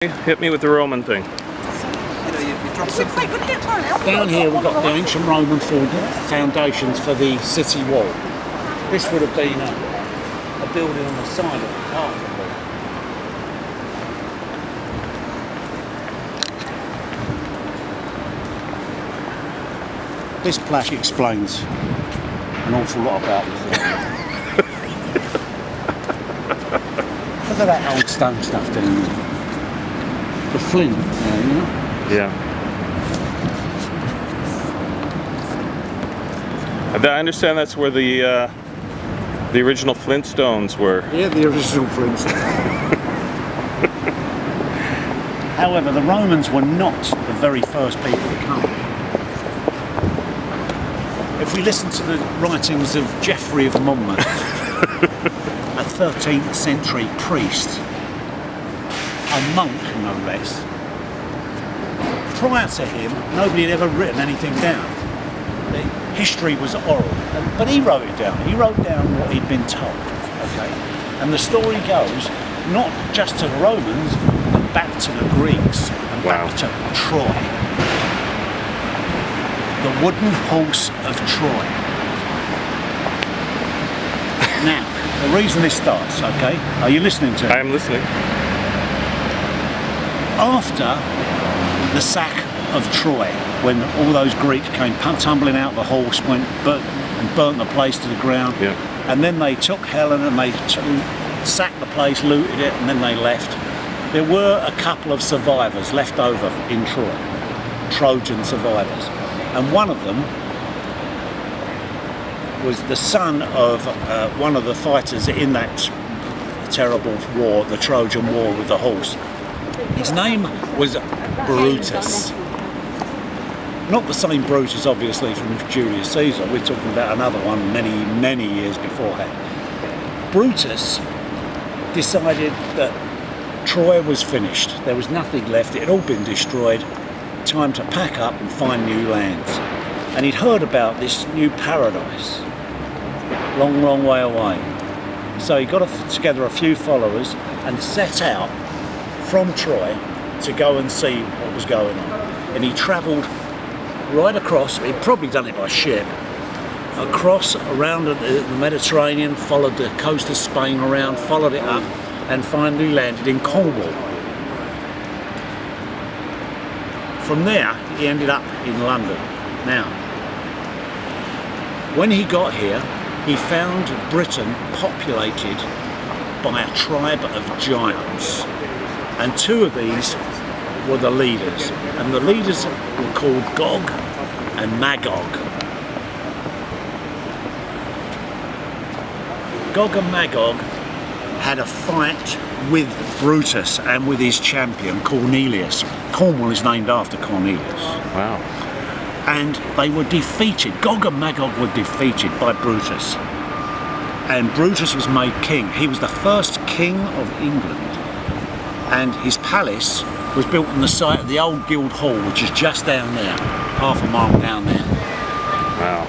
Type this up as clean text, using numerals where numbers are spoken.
Hit me with the Roman thing. Down here we've got the ancient Roman foundations for the city wall. This would have been a building on the side of the path. This plaque explains an awful lot about this. Look at that old stone stuff down there. The flint, you know? Yeah. I understand that's where the original Flintstones were. Yeah, the original Flintstones. However, the Romans were not the very first people to come. If we listen to the writings of Geoffrey of Monmouth, a 13th century priest, a monk no less, prior to him nobody had ever written anything down. History was oral, but he wrote it down. He wrote down what he'd been told, okay? And the story goes not just to the Romans, but back to the Greeks and back to Troy. The wooden horse of Troy. Now, the reason this starts, okay? Are you listening to me? I am listening. After the sack of Troy, when all those Greeks came tumbling out the horse, went and burnt the place to the ground, and then they took Helen and they sacked the place, looted it, and then they left. There were a couple of survivors left over in Troy, Trojan survivors, and one of them was the son of one of the fighters in that terrible war, the Trojan War with the horse. His name was Brutus. Not the same Brutus, obviously, from Julius Caesar. We're talking about another one many, many years beforehand. Brutus decided that Troy was finished. There was nothing left. It had all been destroyed. Time to pack up and find new lands. And he'd heard about this new paradise. Long, long way away. So he got together a few followers and set out from Troy to go and see what was going on. And he travelled right across, he'd probably done it by ship, across around the Mediterranean, followed the coast of Spain around, followed it up, and finally landed in Cornwall. From there, he ended up in London. Now, when he got here, he found Britain populated by a tribe of giants. And two of these were the leaders. And the leaders were called Gog and Magog. Gog and Magog had a fight with Brutus and with his champion Cornelius. Cornwall is named after Cornelius. Wow. And they were defeated. Gog and Magog were defeated by Brutus. And Brutus was made king. He was the first king of England. And his palace was built on the site of the old Guildhall, which is just down there, half a mile down there. Wow.